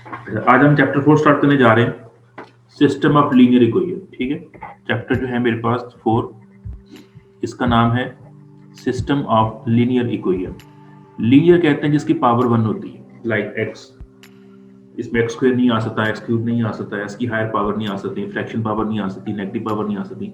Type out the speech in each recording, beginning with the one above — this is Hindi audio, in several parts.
आज हम चैप्टर 4 स्टार्ट करने जा रहे हैं, सिस्टम ऑफ लीनियर इक्वेशन। ठीक है, चैप्टर जो है मेरे पास 4, इसका नाम है system of linear equation. Linear कहते हैं जिसकी पावर 1 होती है, लाइक एक्स। इसमें एक्स स्क्वायर नहीं आ सकता, एक्स क्यूब नहीं आ सकता, एक्स की हायर पावर नहीं आ सकती, फ्रैक्शन पावर नहीं आ सकती, नेगेटिव पावर नहीं आ सकती,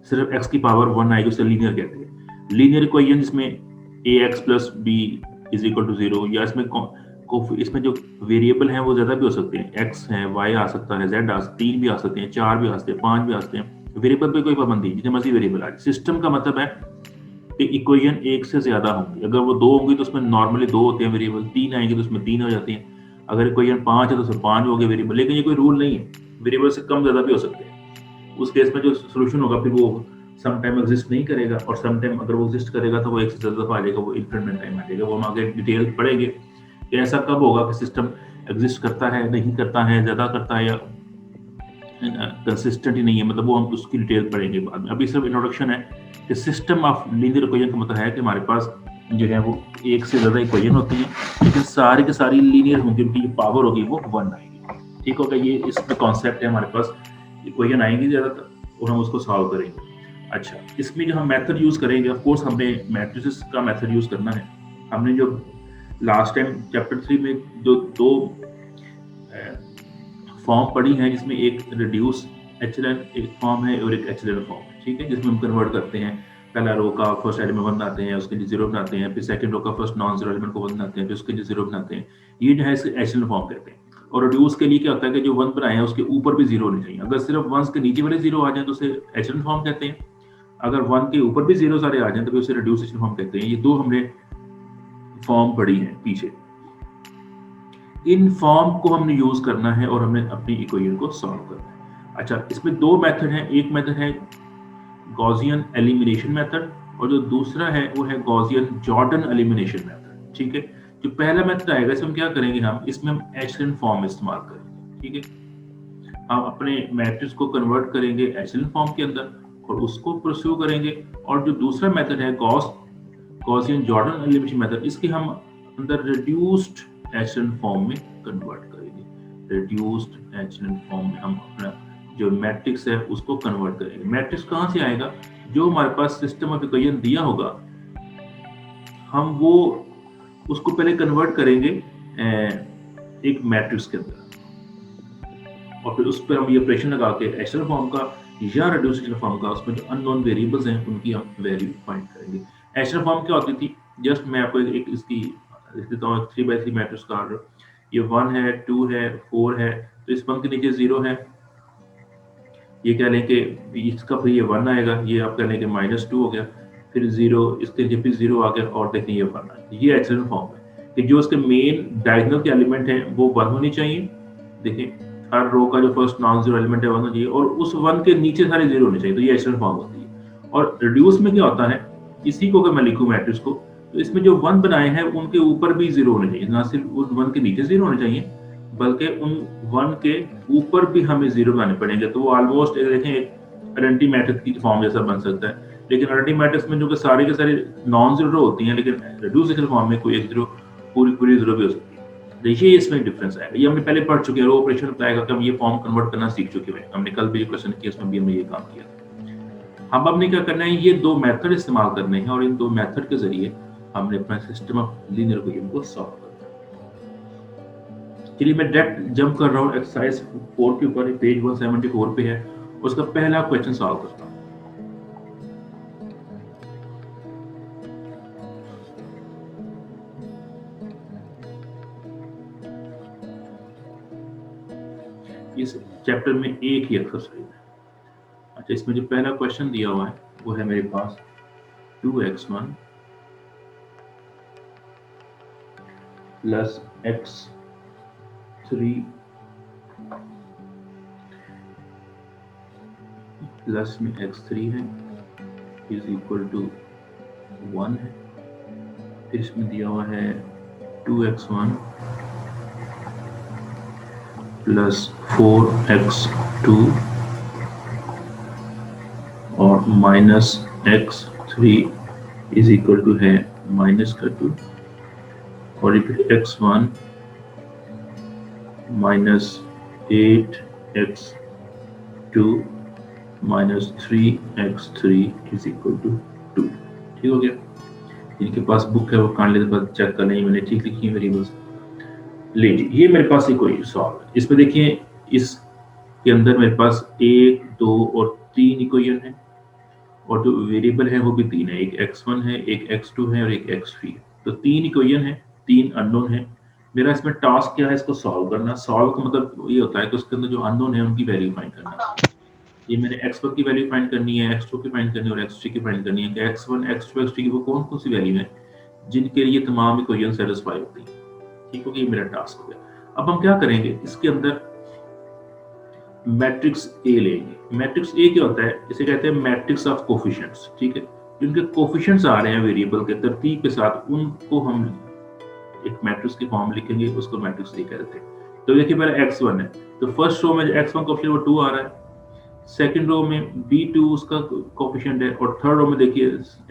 सिर्फ एक्स की पावर 1 आएगी, उसे लीनियर कहते हैं। लीनियर इक्वेशन जिसमें a x plus b is equal to 0, या इसमें जो वेरिएबल हैं वो ज़्यादा भी हो सकते हैं, एक्स है, वाई आ सकता है, जेड आ सकता है, 3 भी आ सकते हैं, 4 भी आ सकते हैं, 5 भी आ सकते हैं। वेरिएबल पे कोई पाबंदी, जितने मर्जी वेरिएबल आ। सिस्टम का मतलब है कि इक्वेशन एक से ज़्यादा होंगी। अगर वो 2 होंगी तो उसमें नॉर्मली 2 होते हैं वेरिएबल, 3 आएंगे तो उसमें 3 हो जाते हैं। अगर इक्वेशन 5 है तो उसमें 5 हो गए वेरिएबल, लेकिन ये कोई रूल नहीं है, वेरिएबल से कम ज़्यादा भी हो सकते हैं। उस केस में जो सोल्यूशन होगा फिर वो सम टाइम एग्जिस्ट नहीं करेगा, और सम टाइम अगर वो एग्जिस्ट करेगा तो वो एक से ज़्यादा दफा आ जाएगा, वो इन्फिनिट टाइम आ जाएगा। वो हम आगे डिटेल पढ़ेंगे कि ऐसा कब होगा कि सिस्टम एग्जिस्ट करता है, नहीं करता है, ज़्यादा करता है, या कंसिस्टेंट ही नहीं है। मतलब वो हम उसकी डिटेल पढ़ेंगे बाद में। अभी सिर्फ इंट्रोडक्शन है कि सिस्टम ऑफ लीनियर इक्वेशन का मतलब है कि हमारे पास जो है वो एक से ज़्यादा इक्वेशन होती है, लेकिन सारी की सारी लीनियर होंगी, उनकी जो पावर होगी वो 1 आएगी। ठीक होगा, ये इसमें कॉन्सेप्ट है। हमारे पास इक्वेशन आएंगी ज़्यादातर और हम उसको सॉल्व करेंगे। अच्छा, इसमें जो हम मेथड यूज़ करेंगे, ऑफ कोर्स हमने मैट्रिसेस का मेथड यूज़ करना है। हमने जो लास्ट टाइम चैप्टर 3 में जो 2 फॉर्म पढ़ी हैं, जिसमें एक रिड्यूस एचलन एक फॉर्म है और एक एचलन फॉर्म है। ठीक है, जिसमें हम कन्वर्ट करते हैं, पहला रो का फर्स्ट एलिमेंट 1 बनाते हैं, उसके लिए 0 बनाते हैं, फिर सेकंड रो का फर्स्ट नॉन जीरो एलिमेंट को 1 बनाते हैं, फिर उसके लिए 0 बनाते हैं। ये जो है इसे एचलन फॉर्म कहते हैं। और रिड्यूस के लिए क्या होता है कि जो 1 बनाए हैं उसके ऊपर भी 0 होने चाहिए। अगर सिर्फ 1 के नीचे वाले 0 आ जाए तो उसे एचलन फॉर्म कहते हैं। अगर 1 के ऊपर भी 0 सारे आ जाए तो उसे रिड्यूस एचलन फॉर्म कहते हैं। ये 2 हमने फॉर्म पढ़ी है पीछे। इन फॉर्म को हमने यूज करना है और हमने अपनी इक्वेशन को सॉल्व करना है। अच्छा, इसमें 2 मेथड हैं। एक मेथड है गॉसियन एलिमिनेशन मेथड, और जो दूसरा है वो है गॉसियन जॉर्डन एलिमिनेशन मेथड। ठीक है, जो पहला मेथड आएगा इसमें क्या करेंगे, इसमें हम एचलन फॉर्म इस्तेमाल करेंगे। ठीक है, हम अपने मैट्रिक्स को कन्वर्ट करेंगे एचलन फॉर्म के अंदर और उसको परस्यू करेंगे। और जो दूसरा मेथड है गॉसियन जॉर्डन एलिमिनेशन मेथड, इसके हम अंदर रिड्यूस्ड एचलन फॉर्म में कन्वर्ट करेंगे। रिड्यूस्ड एचलन फॉर्म में हम अपना जो मैट्रिक्स है उसको कन्वर्ट करेंगे। मैट्रिक्स कहाँ से आएगा, जो हमारे पास सिस्टम ऑफ इक्वेशन दिया होगा, हम वो उसको पहले कन्वर्ट करेंगे एक मैट्रिक्स के अंदर, और फिर उस पर हम ये ऑपरेशन लगा के एचलन फॉर्म का या रिड्यूस्ड एचलन फॉर्म का, उसमें जो अननोन वेरिएबल्स हैं उनकी हम वैल्यू फाइंड करेंगे। एचलन फॉर्म क्या होती थी, जस्ट मैं आपको एक इसकी लिख देता हूँ, 3x3 मैट्रिक्स का ऑर्डर। ये 1 है, 2 है, 4 है, तो इस 1 के नीचे 0 है। ये कह लें कि इसका फिर ये 1 आएगा, ये आप कह लें कि -2 हो गया, फिर 0, इसके नीचे फिर 0 आ गया, और देखें ये 1 आया। ये एचलन फॉर्म है कि जो उसके मेन डायगोनल के एलिमेंट हैं वो 1 होनी चाहिए। देखें, हर रो का जो फर्स्ट नॉन जीरो एलिमेंट है 1 होना चाहिए, और उस 1 के नीचे सारे 0 होने चाहिए। तो ये एचलन फॉर्म होती है। और रिड्यूस में क्या होता है, इसी को अगर मैं लिखूं मैट्रिक्स को, तो इसमें जो 1 बनाए हैं उनके ऊपर भी 0 होने चाहिए, ना सिर्फ उन 1 के नीचे 0 होने चाहिए, बल्कि उन 1 के ऊपर भी हमें 0 बनाने पड़ेंगे। तो वो ऑलमोस्ट देखें एक आइडेंटिटी मैट्रिक्स की फॉर्म जैसा बन सकता है। लेकिन आइडेंटिटी मैट्रिक्स में जो कि सारे के सारे नॉन जीरो होती हैं, लेकिन रिड्यूस एचलन फॉर्म में कोई एक 0 पूरी 0 भी हो सकती है। देखिए इसमें डिफरेंस आएगा। ये हमने पहले पढ़ चुके हैं, रो ऑपरेशन बताएगा कि हम ये फॉर्म कन्वर्ट करना सीख चुके हैं। हमने कल भी क्वेश्चन किया, उसमें भी हमने ये काम किया। हम अब क्या करना है, ये 2 मेथड इस्तेमाल करने हैं, और इन 2 मेथड के जरिए हमने अपना सिस्टम ऑफ लीनियर इक्वेशन को सॉल्व करना है। चलिए मैं डायरेक्ट जंप कर रहा हूँ एक्सरसाइज 4 के ऊपर, पेज 174 पे है, उसका पहला क्वेश्चन सॉल्व करता हूँ। इस चैप्टर में एक ही एक्सरसाइज है। अच्छा, इसमें जो पहला क्वेश्चन दिया हुआ है वो है मेरे पास 2x1 प्लस x3 प्लस में x3 है इज इक्वल टू 1 है। फिर इसमें दिया हुआ है 2x1 प्लस 4x2 और minus x3 is equal to है -2, और फिर x1 minus 8x2 minus 3x3 is equal to 2। ठीक हो गया। जिनके पास बुक है वो कान लेते पास चेक कर लें, मैंने ठीक लिखी है वेरिएबल्स। लीजिए ये मेरे पास एक कोई सॉल्व है। इसमें देखिए इसके अंदर मेरे पास 1, 2 और 3 इक्वेशन है और जो वेरिएबल है वो भी 3 है, एक x1 है, एक x2 है और एक x3 है। तो 3 इक्वेशन है, 3 अननोन है। मेरा इसमें टास्क क्या है, इसको सॉल्व करना। सॉल्व का मतलब ये होता है कि उसके अंदर जो अननोन है उनकी वैल्यू फाइंड करना। ये मैंने x1 की वैल्यू फाइंड करनी है, x2 की फाइंड करनी है और x3 की फाइंड करनी है कि x1, x2, x3 की वो कौन कौन सी वैल्यू है जिनके लिए तमाम इक्वेशन सेटिस्फाई होती है। ठीक हो गया, ये मेरा टास्क हो गया। अब हम क्या करेंगे, इसके अंदर मैट्रिक्स ए लेंगे। मैट्रिक्स ए क्या होता है, इसे कहते हैं मैट्रिक्स ऑफ कोफिशिएंट्स। ठीक है, जिनके कोफिशिएंट्स आ रहे हैं वेरिएबल के तरतीब के साथ, उनको हम एक मैट्रिक्स की फॉर्म लिखेंगे, उसको मैट्रिक्स ए कहते हैं। तो देखिए पहले x1 है, तो फर्स्ट रो में x1 कोफिशिएंट वो 2 आ रहा है, सेकंड रो में b2 उसका कोफिशिएंट है और थर्ड रो में देखिए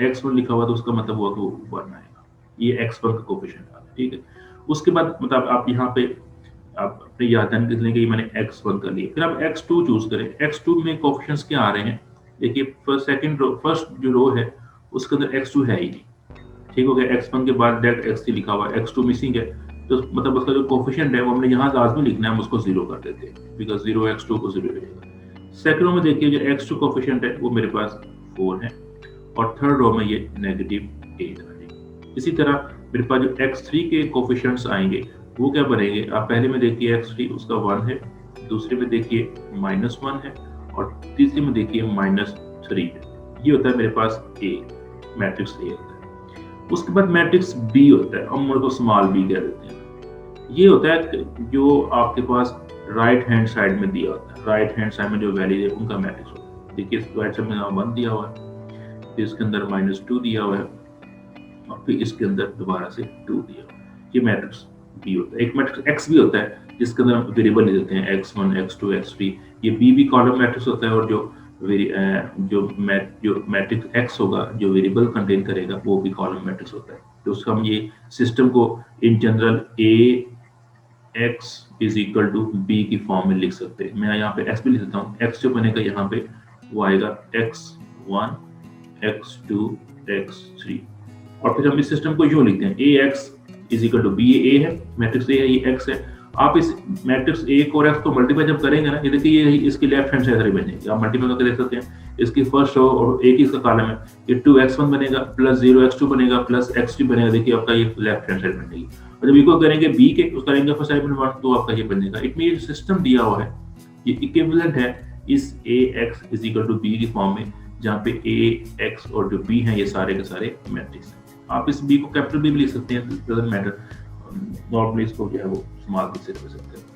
x1 लिखा हुआ, तो उसका मतलब हुआ कि वो 1 आएगा। ये x1 का कोफिशिएंट आ रहा है। ठीक है, उसके बाद मतलब आप यहाँ पे आप अपने याददाश्त कर लें कि मैंने x1 कर लिया। फिर आप x2 चूज करें। x2 में कोफिशिएंट्स क्या आ रहे हैं, देखिए फर्स्ट जो रो है उसके अंदर x2 है ही नहीं। ठीक हो गया, x1 के बाद डायरेक्ट x3 लिखा हुआ है, x2 मिसिंग है, तो मतलब उसका जो कोफिशिएंट है वो हमने यहाँ लाजमी लिखना है, हम उसको 0 कर देते हैं, बिकॉज 0 x2 को 0 रहेगा। सेकंड रो में देखिए जो x2 कोफिशिएंट है वो मेरे पास 4 है और थर्ड रो में ये -8 आएगा। इसी तरह मेरे पास जो x3 के कोफिशिएंट्स आएंगे वो क्या बनेंगे, आप पहले में देखिए x3 उसका 1 है, दूसरे में देखिए -1 है और तीसरे में देखिए -3 है। ये होता है मेरे पास A, मैट्रिक्स A होता है। उसके बाद मैट्रिक्स B होता है, हम उसको स्मॉल b कह देते हैं। ये होता है जो आपके पास राइट हैंड साइड में दिया होता है, राइट हैंड साइड में जो वैल्यू है उनका मैट्रिक्स होता है। देखिए राइट साइड में 1 दिया हुआ है, फिर इसके अंदर -2 दिया हुआ है और फिर इसके अंदर दोबारा से 2 दिया हुआ है। ये मैट्रिक्स B होता है। एक मैट्रिक्स X भी होता है जिसके अंदर हम वेरिएबल ले देते हैं, x1, x2, x3। ये B भी कॉलम मैट्रिक्स होता है और जो मैट्रिक्स X होगा जो वेरिएबल कंटेन करेगा वो भी कॉलम मैट्रिक्स होता है। तो उसका हम ये सिस्टम को in general AX is equal to B की फॉर्म में लिख सकते हैं। मैं यहाँ पे X भी लिख देता हूँ। X जो बनेगा यहाँ पे वो आएगा x1, x2, x3 और फिर हम इस सिस्टम को यूं लिखते हैं AX is equal to B। ये A है, मैट्रिक्स A है, ये X है। आप इस मैट्रिक्स A को और X को मल्टीप्लाई जब करेंगे ना, ये देखिए ये इसकी लेफ्ट हैंड साइड बनेगी। आप मल्टीप्लाई करके देख सकते हैं, इसकी फर्स्ट रो और एक ही इसका कॉलम है, ये 2x1 बनेगा प्लस 0x2 बनेगा प्लस x3 बनेगा। देखिए आपका ये लेफ्ट हैंड साइड बनेगी। और जब इक्वल करेंगे B के, उसका करेंगे फर्स्ट साइड में 1, तो आपका ये बनेगा। इट मीन सिस्टम दिया हुआ है ये इक्विवेलेंट है इस AX is equal to B की फॉर्म में, जहाँ पे A, X और जो B हैं ये सारे के सारे मैट्रिक्स हैं। आप इस B को कैपिटल B भी लिख सकते हैं, डजंट मैटर। नॉर्मली इसको जो है वो स्मॉल B से लिख सकते हैं।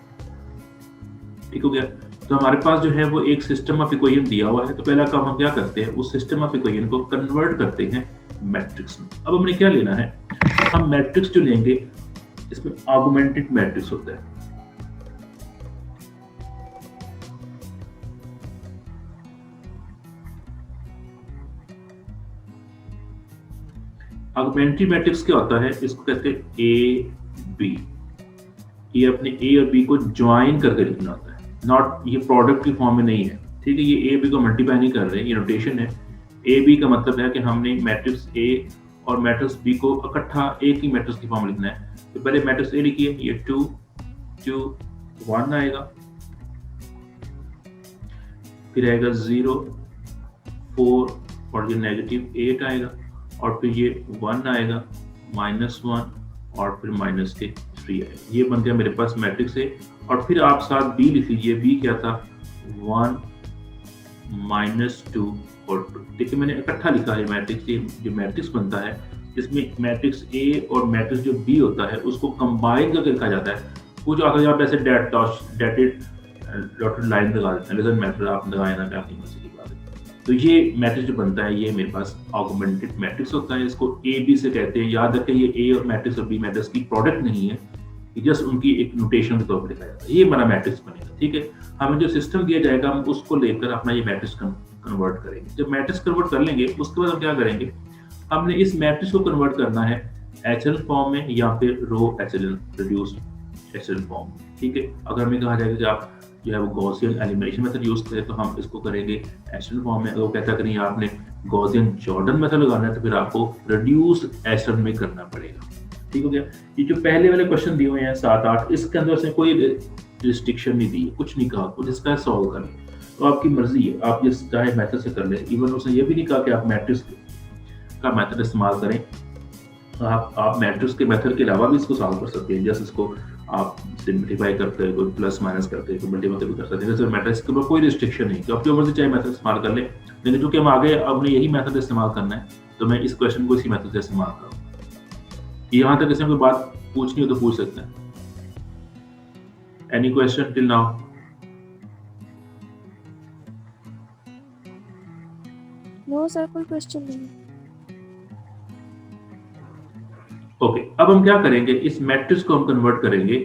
ठीक हो गया। तो हमारे पास जो है वो एक सिस्टम ऑफ इक्वेशन दिया हुआ है। तो पहला काम हम क्या करते हैं, उस सिस्टम ऑफ इक्वेशन को कन्वर्ट करते हैं मैट्रिक्स में। अब हमने क्या लेना है, हम मैट्रिक्स जो लेंगे इसमें ऑगमेंटेड मैट्रिक्स होता है। ऑगमेंटेड मैट्रिक्स क्या होता है, इसको कहते हैं A B। ये अपने A और B को ज्वाइन करके लिखना होता है, नॉट ये प्रोडक्ट की फॉर्म में नहीं है। ठीक है, ये A B को मल्टीप्लाई नहीं कर रहे, ये नोटेशन है। A B का मतलब है कि हमने मैट्रिक्स A और मैट्रिक्स B को इकट्ठा एक ही मैट्रिक्स की फॉर्म में लिखना है। तो पहले मैट्रिक्स A लिखिए, ये 2 2 1 आएगा, फिर आएगा 0 4 और ये -8 आएगा और फिर ये 1 आएगा, -1 और फिर -3 आएगा। ये बन गया मेरे पास मैट्रिक्स है। और फिर आप साथ B लिख लीजिए। B क्या था, 1 -2 और 2। देखिए मैंने इकट्ठा लिखा है मैट्रिक्स। ये जो मैट्रिक्स बनता है इसमें मैट्रिक्स A और मैट्रिक्स जो B होता है उसको कंबाइन करके लिखा जाता है। कुछ अगर आप ऐसे डॉटेड लाइन लगा देते हैं, डजंट मैटर आप लगाए ना, काफी मजे की बात है। तो ये मैट्रिक्स जो बनता है ये मेरे पास ऑगमेंटेड मैट्रिक्स होता है। इसको A B से कहते हैं। याद रखें ये A और मैट्रिक्स और B मैट्रिक्स की प्रोडक्ट नहीं है, जस्ट उनकी एक नोटेशन के तौर पर लिखा जाता है। ये हमारा मैट्रिक्स बनेगा। ठीक है, हमें जो सिस्टम दिया जाएगा हम उसको लेकर अपना ये मैट्रिक्स कन्वर्ट करेंगे। जब मैट्रिक्स कन्वर्ट कर लेंगे उसके बाद हम क्या करेंगे, हमने इस मैट्रिक्स को कन्वर्ट करना है एचएल फॉर्म में या फिर रो एचएल रिड्यूस्ड एचएसएल फॉर्म, ठीक है। अगर हमें कहा जाएगा कि आप जो है वो गॉसियन एलिमिनेशन मेथड यूज करें तो हम इसको करेंगे एचएसएल फॉर्म में। अगर वो कहता है कि नहीं आपने गॉसियन जॉर्डन मेथड लगाना है तो फिर आपको रिड्यूस्ड एचएसएल में करना पड़ेगा, ठीक हो गया। ये जो पहले वाले क्वेश्चन दिए हुए हैं 7-8, इसके अंदर से कोई रिस्ट्रिक्शन नहीं दी है, कुछ नहीं कहा, कुछ इसका सॉल्व कर लें तो आपकी मर्जी है, आप जिस चाहे मेथड से कर लें। इवन उसने ये भी नहीं कहा कि आप मैट्रिक्स का मेथड इस्तेमाल करें, आप मैट्रिक्स के मेथड के अलावा भी इसको सॉल्व कर सकते हैं। जैसे इसको आप सिंप्लीफाई करते हैं, कोई प्लस माइनस करते हैं, कोई मल्टीप्लाई भी कर सकते हैं। जैसे मैट्रिक्स के ऊपर कोई रिस्ट्रिक्शन नहीं, तो आप जो मर्जी चाहे मेथड इस्तेमाल कर लें। लेकिन चूंकि हम आगे अपने यही मेथड इस्तेमाल करना है तो मैं इस क्वेश्चन को इसी मेथड से इस्तेमाल करूँगा। यहाँ तक किसी कोई बात पूछनी हो तो पूछ सकते हैं। Any question till now? No sir, कोई क्वेश्चन नहीं। ओके, अब हम क्या करेंगे, इस मैट्रिक्स को हम कन्वर्ट करेंगे,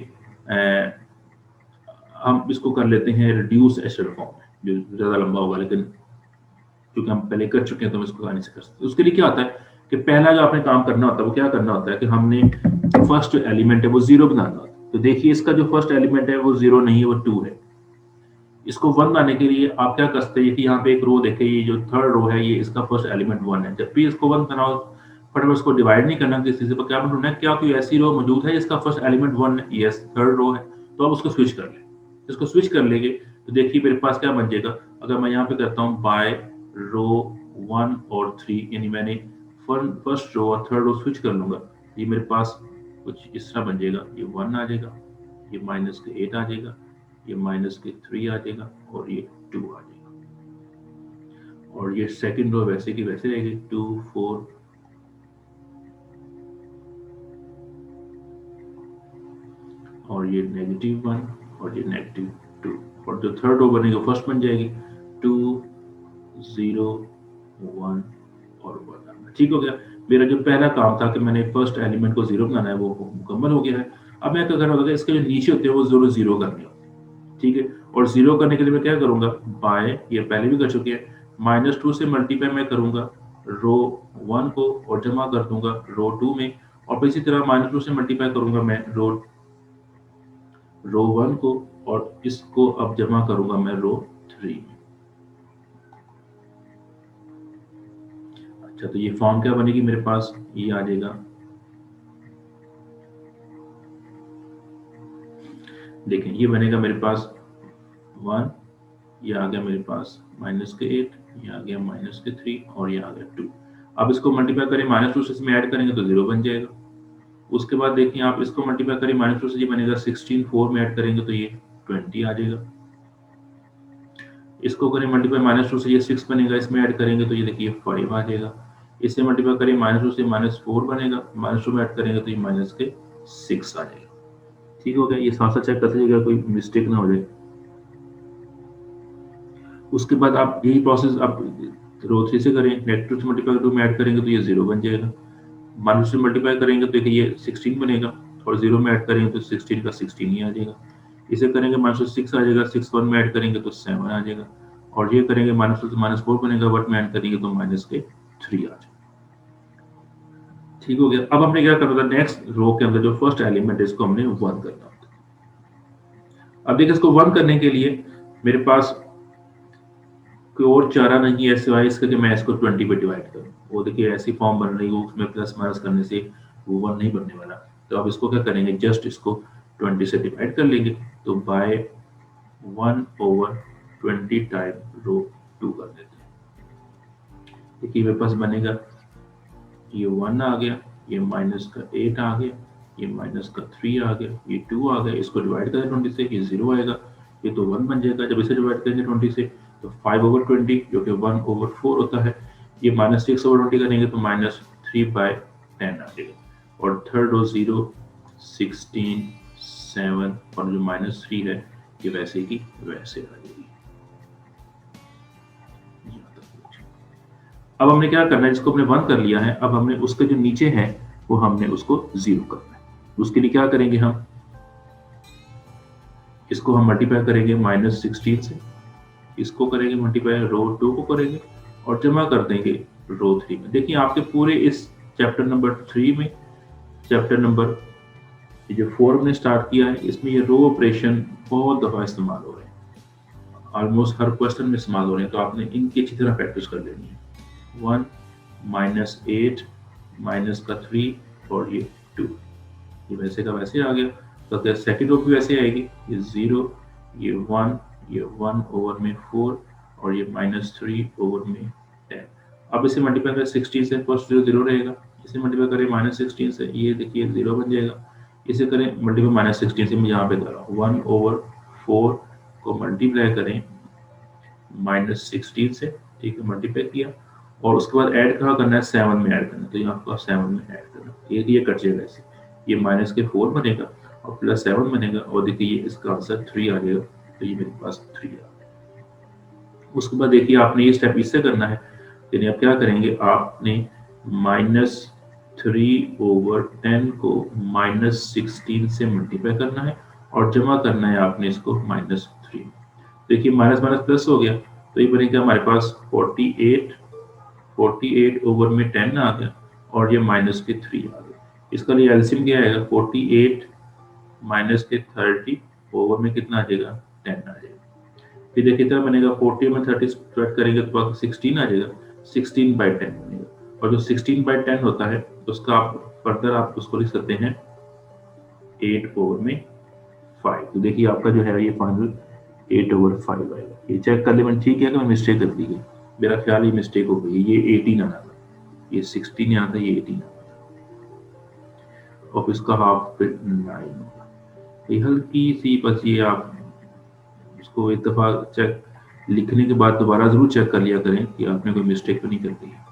हम इसको कर लेते हैं रिड्यूस एचएसएल फॉर्म में, जो ज्यादा लंबा होगा, लेकिन क्योंकि हम पहले कर चुके हैं तो हम इसको आसानी से कर सकते हैं। उसके लिए क्या होता है कि पहला जो आपने काम करना होता है वो क्या करना होता है कि हमने फर्स्ट जो एलिमेंट है वो 0 बनाना होता है। तो देखिए इसका जो फर्स्ट एलिमेंट है वो 0 नहीं है, वो 2 है। इसको 1 बनाने के लिए आप क्या कर सकते हैं कि यहाँ पे एक रो देखे, ये जो थर्ड रो है ये इसका फर्स्ट एलिमेंट 1 है। जब भी इसको 1 बनाओ, फटाफट इसको डिवाइड नहीं करना किसी से, क्या ढूंढना है, क्या कोई ऐसी रो मौजूद है जिसका फर्स्ट एलिमेंट 1 है, यस थर्ड रो है, तो आप उसको स्विच कर लें। इसको स्विच कर लेंगे तो देखिए मेरे पास क्या बन जाएगा। अगर मैं यहाँ पे करता हूँ बाय रो 1 और 3, यानी मैंने फर्स्ट रो और थर्ड रो स्विच कर लूंगा, ये मेरे पास कुछ इस तरह बन जाएगा। ये 1 आ जाएगा, ये माइनस के 8 आ जाएगा, ये माइनस के 3 आ जाएगा और ये 2 आ जाएगा। और ये सेकंड रो वैसे की वैसे रहेगी, 2 4 और ये -1 और ये -2। और जो थर्ड रो बनेगा फर्स्ट बन जाएगी 2 0 1 और 1। ठीक हो गया। मेरा जो पहला काम था कि मैंने फर्स्ट एलिमेंट को 0 बनाना है वो मुकम्मल हो गया है। अब मैं क्या करना होगा, इसके जो नीचे होते हैं वो 0 करने होते हैं, ठीक है। और 0 करने के लिए मैं क्या करूंगा, बाय, ये पहले भी कर चुके हैं, -2 से मल्टीप्लाई मैं करूंगा रो 1 को और जमा कर दूंगा रो 2 में, और इसी तरह -2 से मल्टीप्लाई करूंगा मैं रो 1 को और इसको अब जमा करूंगा मैं रो 3 में। अच्छा, तो ये फॉर्म क्या बनेगी मेरे पास, ये आ जाएगा, देखें ये बनेगा मेरे पास 1, ये आ गया मेरे पास -8, ये आ गया -3 और ये आ गया 2। अब इसको मल्टीप्लाई करें -2 से इसमें ऐड करेंगे तो 0 बन जाएगा। उसके बाद देखिए आप इसको मल्टीप्लाई करें -2 से, ये बनेगा 16, 4 में ऐड करेंगे तो ये 20 आ जाएगा। इसको करें मल्टीप्लाई -2 से, ये 6 बनेगा, इसमें ऐड करेंगे तो ये देखिए 5 आ जाएगा। इससे मल्टीप्लाई करें -2 से, -4 बनेगा, -2 में ऐड करेंगे तो ये -6 आ जाएगा। ठीक हो गया। ये साथ साथ चेक करते जाइएगा कोई मिस्टेक ना हो जाए। उसके बाद आप यही प्रोसेस आप रो 3 से करें, -2 से मल्टीप्लाई 2 में ऐड करेंगे तो ये 0 बन जाएगा। -2 से मल्टीप्लाई करेंगे तो देखिए ये 16 बनेगा और 0 में ऐड करेंगे तो 16 का 16 ही आ जाएगा। इसे करेंगे -6 आ जाएगा, 6 1 में ऐड करेंगे तो 7 आ जाएगा, और ये करेंगे -2 से -4 बनेगा, 1 में ऐड करेंगे तो -3 आ जाएगा। ठीक हो गया। अब हमने क्या करना था, नेक्स्ट रो के अंदर जो फर्स्ट एलिमेंट है इसको हमने 1 करना था। अब देखिए इसको 1 करने के लिए मेरे पास कोई और चारा नहीं है सिवाय इसके कि मैं इसको 20 पे डिवाइड करूं। वो देखिए ऐसी फॉर्म बन रही है, उसमें प्लस माइनस करने से वो 1 नहीं बनने वाला। तो अब इसको क्या करेंगे, जस्ट इसको 20 से डिवाइड कर लेंगे, तो बाय 1/20 टाइम रो 2 कर देते हैं। देखिए मेरे पास बनेगा, ये 1 आ गया, ये -8 आ गया, ये -3 आ गया, ये 2 आ गया। इसको डिवाइड करें 20 से, ये 0 आएगा, ये तो 1 बन जाएगा। जब इसे डिवाइड करेंगे 20 से तो 5/20 जो कि 1/4 होता है। ये -6/20 करेंगे तो -3/10 आ जाएगा। और थर्ड रो 0 16 7 और जो -3 है ये वैसे की वैसे आ जाएगी। अब हमने क्या करना है, इसको हमने 1 कर लिया है, अब हमने उसके जो नीचे है वो हमने उसको 0 करना है। उसके लिए क्या करेंगे, हम इसको हम मल्टीप्लाई करेंगे -16 से, इसको करेंगे मल्टीप्लाई रो 2 को करेंगे और जमा कर देंगे रो 3 में। देखिए आपके पूरे इस चैप्टर नंबर 3 में, चैप्टर नंबर ये जो 4 हमने स्टार्ट किया है इसमें ये रो ऑपरेशन बहुत दफ़ा इस्तेमाल हो रहे हैं, ऑलमोस्ट हर क्वेश्चन में इस्तेमाल हो रहे हैं, तो आपने इनकी अच्छी तरह प्रैक्टिस कर लेनी है। 1 -8 माइनस का 3 और ये 2, ये वैसे का वैसे आ गया, तो अगर सेकेंड रो भी वैसे आएगी, ये 0, ये 1, ये 1 ओवर में 4 और ये -3 ओवर में 10। अब इसे मल्टीप्लाई करें 16 से, फर्स्ट 0 0 रहेगा, इसे मल्टीप्लाई करें -16 से, ये देखिए 0 बन जाएगा, इसे करें मल्टीप्लाई -16 से, मैं यहाँ पे कर रहा हूँ 1 ओवर 4 को मल्टीप्लाई करें -16 से, ठीक है, मल्टीप्लाई किया और उसके बाद ऐड कहाँ करना है, 7 में ऐड करना है, तो यहाँ पर 7 में ऐड करना, ये कट जाएगा ऐसे, ये माइनस के 4 बनेगा और प्लस 7 बनेगा और देखिए ये इसका आंसर 3 आ जाएगा, तो ये मेरे पास 3 आ गया। उसके बाद देखिए आपने ये स्टेप इससे करना है, यानी आप क्या करेंगे, आपने -3 ओवर 10 को -16 से मल्टीप्लाई करना है और जमा करना है आपने इसको -3। देखिए माइनस माइनस प्लस हो गया, तो ये बनेगा हमारे पास 48 ओवर में 10 आ गया और ये माइनस के 3 आ गया। इसका लिए एलसीएम क्या आएगा, 48 माइनस के 30 ओवर में कितना आ जाएगा, 10 आ जाएगा। फिर देखिए कितना बनेगा, 40 में 30 सब्ट्रैक्ट करेंगे तो आपको 16 आ जाएगा, 16/10 बनेगा, और जो 16/10 होता है उसका आप फर्दर आप उसको लिख सकते हैं 8 ओवर में 5। तो देखिए आपका जो है ये फाइनल 8 ओवर 5 आएगा। ये चेक कर ले मैंने, ठीक है कि मैं मिस्टेक कर दी गई, मेरा ख्याल ये मिस्टेक हो गई, ये 18 आना था, ये 16 यहाँ था, ये 18 आना था, और इसका हाफ फिर 9 होगा। ये हल्की सी बस ये आप इसको एक दफ़ा चेक लिखने के बाद दोबारा ज़रूर चेक कर लिया करें कि आपने कोई मिस्टेक तो नहीं कर दी है।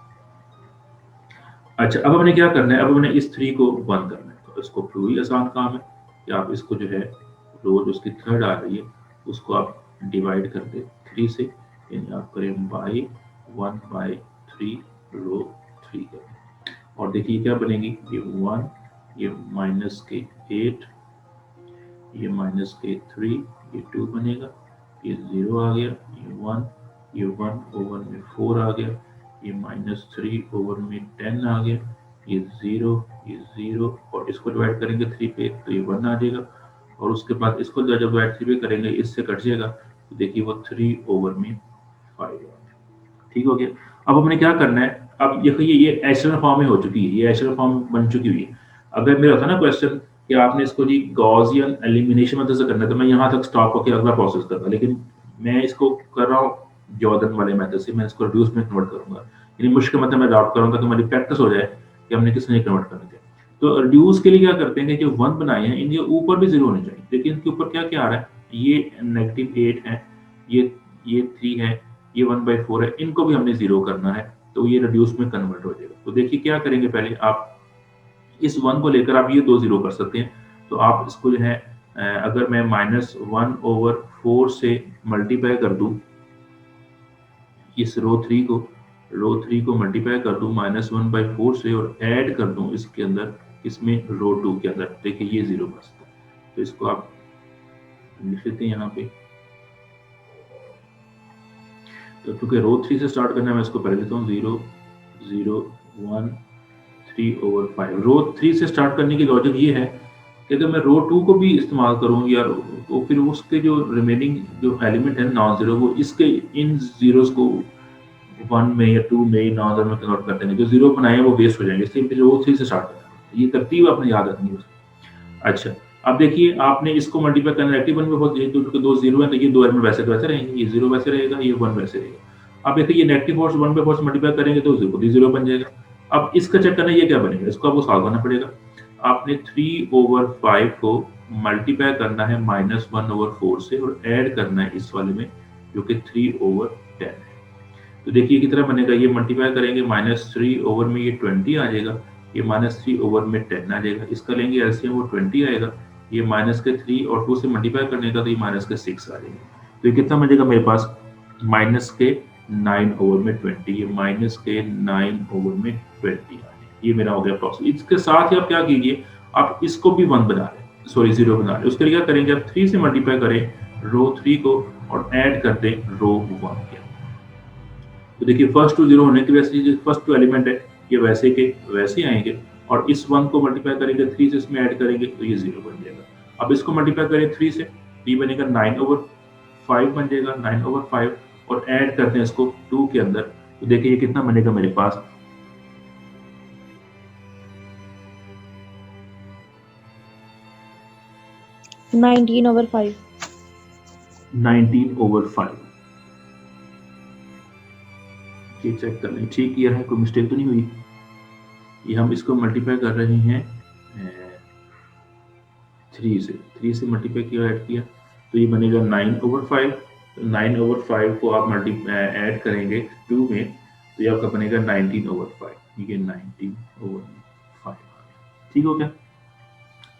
अच्छा, अब हमने क्या करना है, अब हमने इस 3 को 1 करना है, तो इसको पूरी आसान काम है कि आप इसको जो है रो जो उसकी थर्ड आ रही है उसको आप डिवाइड कर दे 3 से, यानी आप करें बाई 1/3 रो 3 करें, और देखिए क्या बनेगी, ये 1, ये माइनस के 8, ये माइनस के 3, ये 2 बनेगा, ये 0 आ गया, ये 1 ओवर में 4 आ गया, ये -3 ओवर में 10 आ गया, ये 0 और इसको डिवाइड करेंगे 3 पे तो ये 1 आ जाएगा, और उसके बाद इसको जब डिवाइड 3 पे करेंगे इससे कट जाएगा, तो देखिए वो 3 ओवर में 5 आ गया। ठीक हो गया। अब हमने क्या करना है, अब देखिए ये एशेलन फॉर्म में हो चुकी है, ये एशेलन फॉर्म बन चुकी हुई है। अगर मेरा था ना क्वेश्चन कि आपने इसको जी गॉसियन एलिमिनेशन मेथड से करना है, तो मैं यहाँ तक स्टॉप होकर अगला प्रोसेस करता, लेकिन मैं इसको कर रहा हूँ जॉर्डन वाले मेथड से, मैं इसको रिड्यूस में कन्वर्ट करूंगा, यानी मुश्किल मतलब मैं अडॉप्ट करूंगा तो मेरी प्रैक्टिस हो जाए कि हमने किस नहीं कन्वर्ट करना है। तो रिड्यूस के लिए क्या करते हैं कि जो 1 बनाए हैं इनके ऊपर भी 0 होने चाहिए, देखिए इनके ऊपर क्या क्या आ रहा है, ये -8 है, ये 3 है, ये 1/4 है, इनको भी हमने 0 करना है, तो ये रिड्यूस में कन्वर्ट हो जाएगा। तो देखिए क्या करेंगे, पहले आप इस 1 को लेकर आप ये 2 0 कर सकते हैं, तो आप इसको जो है अगर मैं -1/4 से मल्टीप्लाई कर दूं इस रो 3 को मल्टीप्लाई कर दूं -1/4 से और ऐड कर दूं इसके अंदर, इसमें रो 2 के अंदर, देखिए ये 0 बचता है, तो इसको आप लिख लेते हैं यहाँ पे। तो क्योंकि रो 3 से स्टार्ट करना है मैं इसको पहले लेता हूँ 0 0 1 3 ओवर 5। रो 3 से स्टार्ट करने की लॉजिक ये है कि अगर मैं रो 2 को भी इस्तेमाल करूँ या तो फिर उसके जो रिमेनिंग जो एलिमेंट है नॉन जीरो, वो इसके इन जीरोस को 1 में या 2 में नॉन जीरो में कन्वर्ट कर देंगे, जो 0 बनाए वो वेस्ट हो जाएंगे, इसलिए फिर रो 3 से स्टार्ट करना है, ये तरतीब आपने याद रखनी है। अच्छा, अब देखिए आपने इसको मल्टीप्लाई करना नेगेटिव 1 में बहुत, ये तो 2 0 है तो ये 2 एलिमेंट वैसे के वैसे रहेंगे, ये 0 वैसे रहेगा, ये 1 वैसे रहेगा। अब देखिए ये नेगेटिव 4 1/4 से मल्टीप्लाई करेंगे तो 0 बन जाएगा। अब इसका चेक करना ये क्या बनेगा, इसको आपको सॉल्व करना पड़ेगा। आपने 3 ओवर 5 को मल्टीप्लाई करना है -1/4 से और ऐड करना है इस वाले में जो कि 3 ओवर 10 है। तो देखिए कितना बनेगा, ये मल्टीप्लाई करेंगे -3 ओवर में ये 20 आ जाएगा, ये -3 ओवर में 10 आ जाएगा, इसका लेंगे एलसीएम वो 20 आएगा, ये -3 और 2 से मल्टीप्लाई करने का तो ये -6 आ जाएगा। तो ये कितना बनेगा मेरे पास, -9 ओवर में 20, ये -9 ओवर में 20 आ जाएगा। ये मेरा हो गया प्रोसेस। इसके साथ ही आप क्या कीजिए, आप इसको भी 1 बना लें, सॉरी 0 बना लें। उसके लिए क्या करेंगे, आप 3 से मल्टीप्लाई करें रो 3 को और ऐड कर दें रो 1 के। तो देखिए फर्स्ट टू 0 होने की वजह से फर्स्ट टू एलिमेंट है ये वैसे के वैसे आएंगे, और इस 1 को मल्टीप्लाई करेंगे 3 से, इसमें ऐड करेंगे तो ये 0 बन जाएगा। अब इसको मल्टीप्लाई करें 3 से, ये बनेगा 9/5 बन जाएगा, 9/5, और ऐड करते हैं इसको 2 के अंदर, तो देखिए ये कितना बनेगा मेरे पास, 19/5। 19/5। ये चेक कर लें ठीक किया है, कोई मिस्टेक तो नहीं हुई। ये हम इसको मल्टीप्लाई कर रहे हैं 3 से मल्टीप्लाई किया, ऐड किया, तो ये बनेगा 9/5। तो 9/5 को आप ऐड करेंगे 2 में, तो ये आपका बनेगा 19/5। ये 19/5 ठीक हो गया।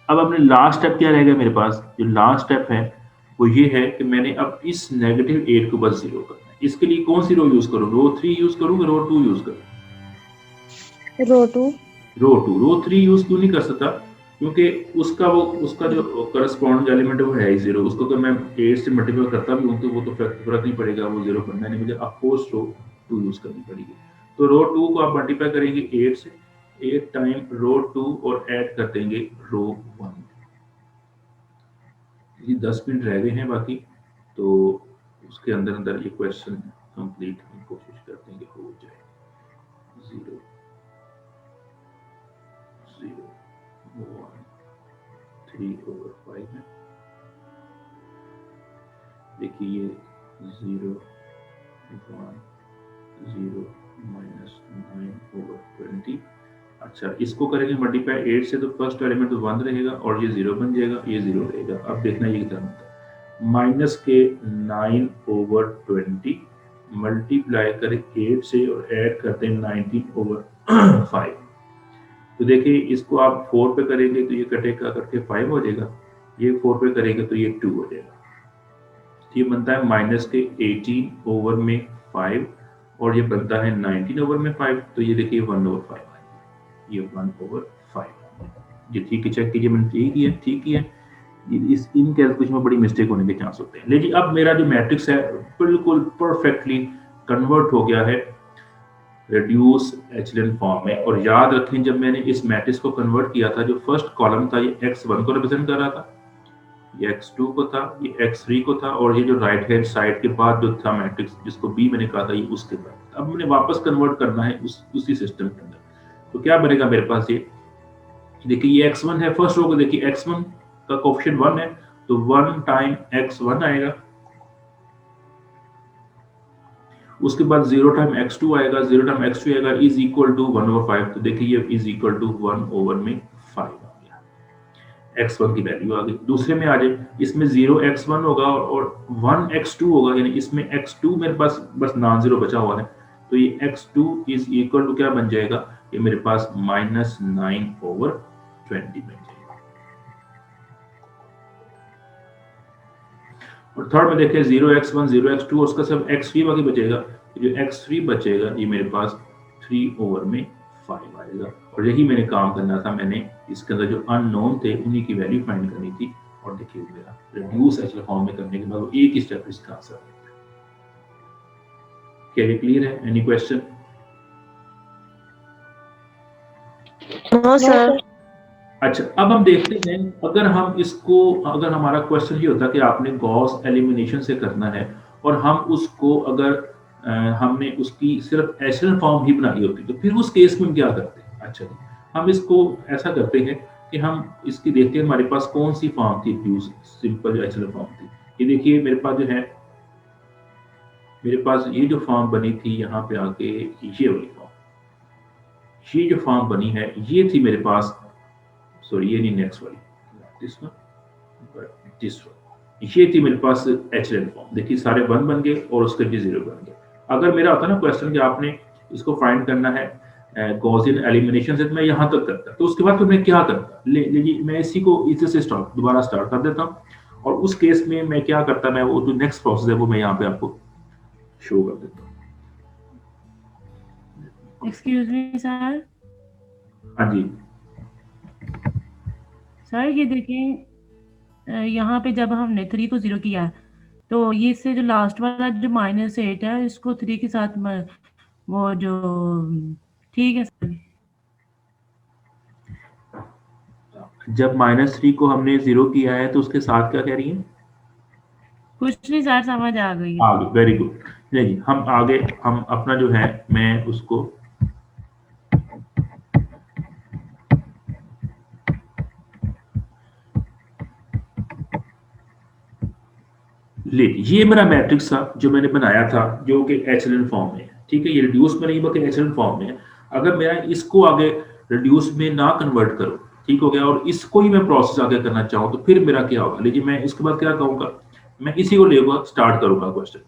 अब अपने लास्ट स्टेप क्या रहेगा मेरे पास, जो लास्ट स्टेप है वो ये है कि मैंने अब इस -8 को बस 0 करना है। इसके लिए कौन सी रो यूज करूँ, रो 3 यूज करूँ, रो 2 यूज करूँ? रो 2। रो 3 यूज क्यों नहीं कर सकता, क्योंकि उसका जो करस्पॉन्डिंग एलिमेंट है वो है ही 0। उसको तो मैं 8 से मल्टीप्लाई करता भी हूँ तो वो तो फर्क नहीं पड़ेगा, वो 0 बनना नहीं, मुझे अपोज रो 2 यूज करनी पड़ेगी। तो रो 2 को आप मल्टीप्लाई करेंगे 8 से, 8 टाइम रो 2 और ऐड कर देंगे रो 1। ये 10 मिनट रह गए हैं बाकी, तो उसके अंदर ये क्वेश्चन कंप्लीट की कोशिश करते हैं कि हो जाए। 0 0 1 3/5 है। देखिए ये 0 1 0 -9/20। अच्छा, इसको करेंगे मल्टीप्लाई 8 से, तो फर्स्ट एलिमेंट तो 1 रहेगा और ये 0 बन जाएगा, ये 0 रहेगा। अब देखना ये कितना होता है, माइनस के 9/20 मल्टीप्लाई करें 8 से और ऐड करते हैं 19/5। तो देखिए इसको आप 4 पे करेंगे तो ये कटेगा करके 5 हो जाएगा, ये 4 पे करेंगे तो ये 2 हो जाएगा। ये बनता है माइनस के 18/5 और ये बनता है 19/5। तो ये देखिए 1/5, ये 1/5। ये ठीक है, चेक कीजिए, मैंने ठीक किया, ठीक किया। इस इन कैलकुलेशन में बड़ी मिस्टेक होने के चांस होते हैं। लेकिन अब मेरा जो मैट्रिक्स है बिल्कुल परफेक्टली कन्वर्ट हो गया है रिड्यूस एचेलन फॉर्म में। और याद रखें, जब मैंने इस मैट्रिक्स को कन्वर्ट किया था, जो फर्स्ट कॉलम था ये x1 को रिप्रेजेंट कर रहा था, ये x2 को था, ये x3 को था, और ये जो राइट हैंड साइड के बाद जो था मैट्रिक्स जिसको b मैंने कहा था, ये उसके बाद। अब मैंने वापस कन्वर्ट करना है उसी सिस्टम के अंदर। तो क्या बनेगा मेरे पास, ये देखिए ये x1 है, फर्स्ट रो को देखिए x1 का कोएफिशिएंट 1 है, तो 1 टाइम x1 आएगा, उसके बाद 0 टाइम x2 आएगा, 0 टाइम x2 आएगा, इज इक्वल टू 1/5। तो देखिए ये इज इक्वल टू 1/5 आ गया, x1 की वैल्यू आ गई। दूसरे में आ जाए, इसमें 0x1 होगा और 1x2 होगा, यानी इसमें x2 मेरे पास बस नॉन जीरो बचा हुआ है, तो ये x2 इज इक्वल टू क्या बन जाएगा, ये मेरे पास -9/20 बन जाएगा। और थर्ड में देखिए 0x1 0x2 और उसका सब x3 बाकी बचेगा, जो x3 बचेगा ये मेरे पास 3/5 आएगा। और यही मैंने काम करना था, मैंने इसके अंदर जो अननोन थे उन्हीं की वैल्यू फाइंड करनी थी। और देखिए मेरा रिड्यूस एचेलन फॉर्म में करने के बाद वो एक ही स्टेप इसका आंसर है। क्या ये क्लियर है? Any question? No sir. अच्छा, अब हम देखते हैं, अगर हम इसको, अगर हमारा क्वेश्चन ये होता कि आपने गॉस एलिमिनेशन से करना है और हम उसको अगर हमने उसकी सिर्फ एचेलन फॉर्म ही बनाई होती, तो फिर उस केस में हम क्या करते हैं? अच्छा जी, हम इसको ऐसा करते हैं कि हम इसकी देखते हैं हमारे पास कौन सी फॉर्म थी, फ्यूज सिंपल एचेलन फॉर्म थी। ये देखिए मेरे पास जो है, मेरे पास ये जो फॉर्म बनी थी यहाँ पे आके, ये वाली फॉर्म, ये जो फॉर्म बनी है ये थी मेरे पास, सॉरी ये नहीं, नेक्स्ट वाली, this one, but this one, ये थी मेरे पास एचेलन फॉर्म। देखिए सारे 1 बन गए और उसके भी 0 बन गए। अगर मेरा होता ना क्वेश्चन कि आपने इसको फाइंड करना है गॉसियन एलिमिनेशन से, तो मैं यहाँ तक करता, तो उसके बाद फिर मैं क्या करता, लीजिए मैं इसी को इसी से दोबारा स्टार्ट कर देता हूँ, और उस केस में मैं क्या करता, मैं वो जो नेक्स्ट प्रोसेस है वो मैं यहाँ पे आपको शो कर देता हूँ। Excuse me sir. हाँ जी सर ये देखें, यहाँ पे जब हमने 3 को 0 किया तो ये इससे जो लास्ट वाला जो -8 है इसको 3 के साथ वो जो, ठीक है सर। जब -3 को हमने 0 किया है तो उसके साथ क्या कह रही है? कुछ नहीं सर, समझ आ गई है। आगे, वेरी गुड। नहीं, हम आगे हम अपना जो है मैं उसको ले, ये मेरा मैट्रिक्स था जो मैंने बनाया था, जो कि एचेलन फॉर्म में है, ठीक है। ये रिड्यूस में नहीं बल्कि एचेलन फॉर्म में है। अगर मैं इसको आगे रिड्यूस में ना कन्वर्ट करूं, ठीक हो गया, और इसको ही मैं प्रोसेस आगे करना चाहूं तो फिर मेरा क्या होगा? लीजिए मैं इसके बाद क्या कहूंगा, मैं इसी को लेकर स्टार्ट करूंगा क्वेश्चन।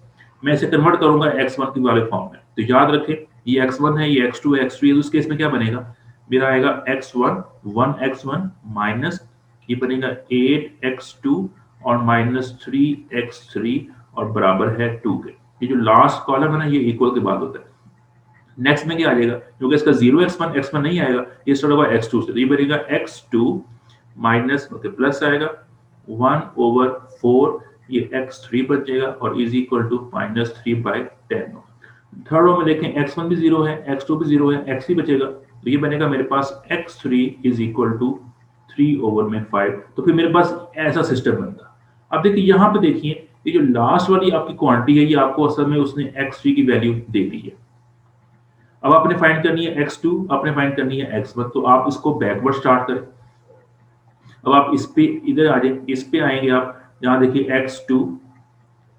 मैं इसे कन्वर्ट करूंगा x1 की वाले फॉर्म में। तो याद रखें, ये x1 है, ये x2 है, x3 है। तो उस केस में क्या बनेगा? मेरा आएगा x1 1x1 माइनस ये बनेगा 8x2 और -3x3 और बराबर है 2 के। ये जो लास्ट कॉलम है ना, ये इक्वल के बाद होता है। नेक्स्ट में क्या आ जाएगा? क्योंकि इसका 0x1 नहीं आएगा, ये स्टार्ट होगा x2 से, तो ये बनेगा x2 माइनस प्लस आएगा 1/4, ये x3 बच जाएगा और is equal to -3/10। Third row में देखें, x1 भी 0 है, x2 भी 0 है, x3 बचेगा, तो ये बनेगा मेरे पास x3 इज इक्वल टू 3/5। तो फिर मेरे पास ऐसा सिस्टम बनता। अब देखिए यहाँ पे देखिए, ये जो लास्ट वाली आपकी क्वांटिटी है, ये आपको असल में उसने x3 की वैल्यू दे दी है। अब आपने फाइंड करनी है x2, आपने फाइंड करनी है x1, तो आप इसको बैकवर्ड स्टार्ट करें। अब आप इस पे इधर आ जाए, इस पे आएंगे आप, यहाँ देखिए x2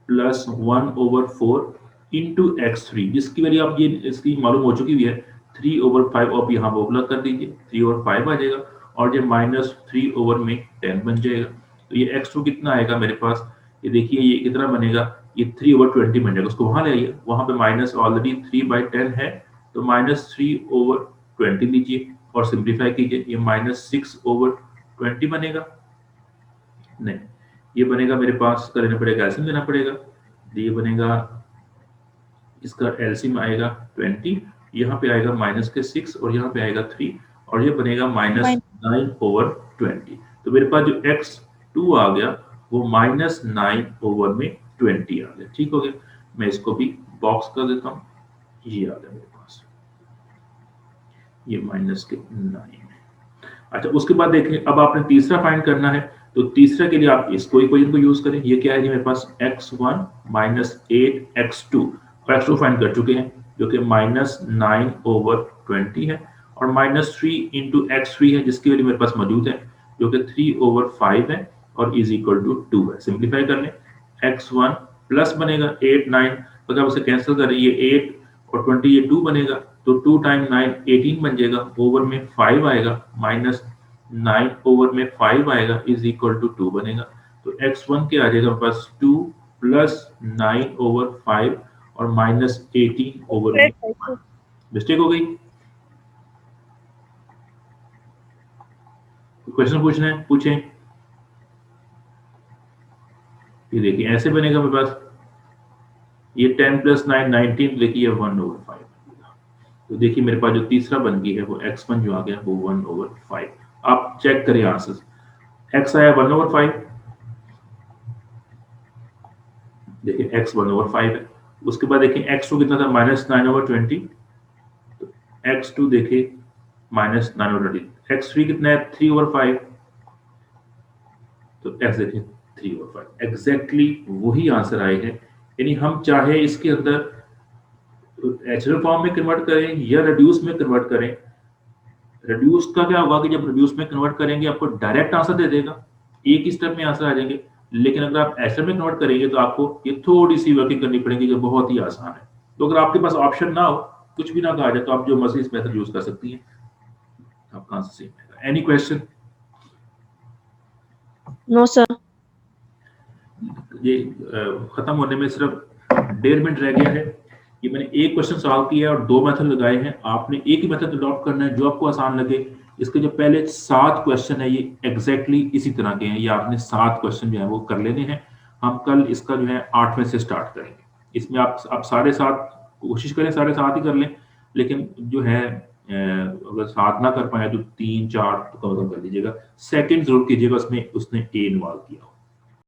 प्लस 1/4 इंटू x3, जिसकी वैल्यू आप ये इसकी मालूम हो चुकी हुई है 3/5। आप यहाँ वो प्लग कर दीजिए, 3/5 आ जाएगा और ये -3/10 बन जाएगा। तो ये x2 कितना आएगा मेरे पास? ये देखिए ये कितना बनेगा, ये 3/20 बन जाएगा। उसको वहां ले आइए, वहां पे माइनस ऑलरेडी 3/10 है, तो -3/20 लीजिए और सिंप्लीफाई कीजिए, ये -6/20 बनेगा। नहीं, ये बनेगा मेरे पास, कर लेना पड़ेगा, एलसीएम देना पड़ेगा। ये बनेगा, इसका एलसीएम आएगा 20, यहाँ पे आएगा -6 और यहाँ पे आएगा 3 और ये बनेगा -9/20। तो मेरे पास जो x2 आ गया वो -9/20 आ गया। ठीक हो गया। मैं इसको भी बॉक्स कर देता हूँ, ये आ गया मेरे पास, ये -9। अच्छा, उसके बाद देखें, अब आपने तीसरा फाइंड करना है, तो तीसरा के लिए आप इसको इक्वेशन को यूज करें। ये क्या है जी मेरे पास? x1 8x2, और x2 फाइंड कर चुके हैं जो कि -9/20 है, और -3 इंटू x3 है जिसकी वैल्यू मेरे पास मौजूद है जो कि 3/5 है और इज इक्वल टू 2 है। सिंप्लीफाई कर लें, x1 प्लस बनेगा 8 9, अगर आप उसे कैंसिल करें, ये 8 और 20 ये 2 बनेगा, तो 2 टाइम 9 18 बन जाएगा, ओवर में 5 आएगा, -9/5 आएगा इज इक्वल टू 2 बनेगा। तो x1 के आ जाएगा मेरे पास 2 प्लस 9/5 और -18/5। मिस्टेक हो गई? क्वेश्चन पूछना है, पूछें। ये देखिए ऐसे बनेगा मेरे पास, ये 10 प्लस 9 19, देखिए 1/5। तो देखिए मेरे पास जो तीसरा बन गई है वो x1 जो आ गया वो 1/5। आप चेक करें आंसर, x आया 1/5, देखिए x 1/5 है। उसके बाद देखिए x2 कितना था? -9/20, तो x2 देखिए -9/20। x3 कितना है? 3/5, तो x देखिए 3/5। एग्जैक्टली वही आंसर आए हैं। यानी हम चाहे इसके अंदर एचएल फॉर्म में कन्वर्ट करें या रिड्यूस में कन्वर्ट करें। रिड्यूस का क्या होगा कि जब रिड्यूस में कन्वर्ट करेंगे आपको डायरेक्ट आंसर दे देगा, एक ही स्टेप में आंसर आ जाएंगे। लेकिन अगर आप एचएल में कन्वर्ट करेंगे तो आपको ये थोड़ी सी वर्किंग करनी पड़ेगी जो बहुत ही आसान है। तो अगर आपके पास ऑप्शन ना हो, कुछ भी ना कहा जाए, तो आप जो मर्जी इस मेथड यूज कर सकती हैं, आपका आंसर सेम आएगा। Any question? No sir. ये खत्म होने में सिर्फ 1.5 मिनट रह गया है। ये मैंने एक क्वेश्चन सॉल्व किया है और 2 मेथड लगाए हैं। आपने एक ही मेथड अडॉप्ट करना है जो आपको आसान लगे। इसके जो पहले 7 क्वेश्चन है ये एग्जैक्टली इसी तरह के हैं। ये आपने 7 क्वेश्चन जो है वो कर लेने हैं। हम कल इसका जो है 8वें से स्टार्ट करेंगे। इसमें आप 7.5 कोशिश करें, 7.5 ही कर लें, लेकिन जो है अगर 7 ना कर पाए तो 3 4 तो कम कर लीजिएगा। सेकंड जरूर कीजिएगा उसमें उसने ए इन्वॉल्व किया हो।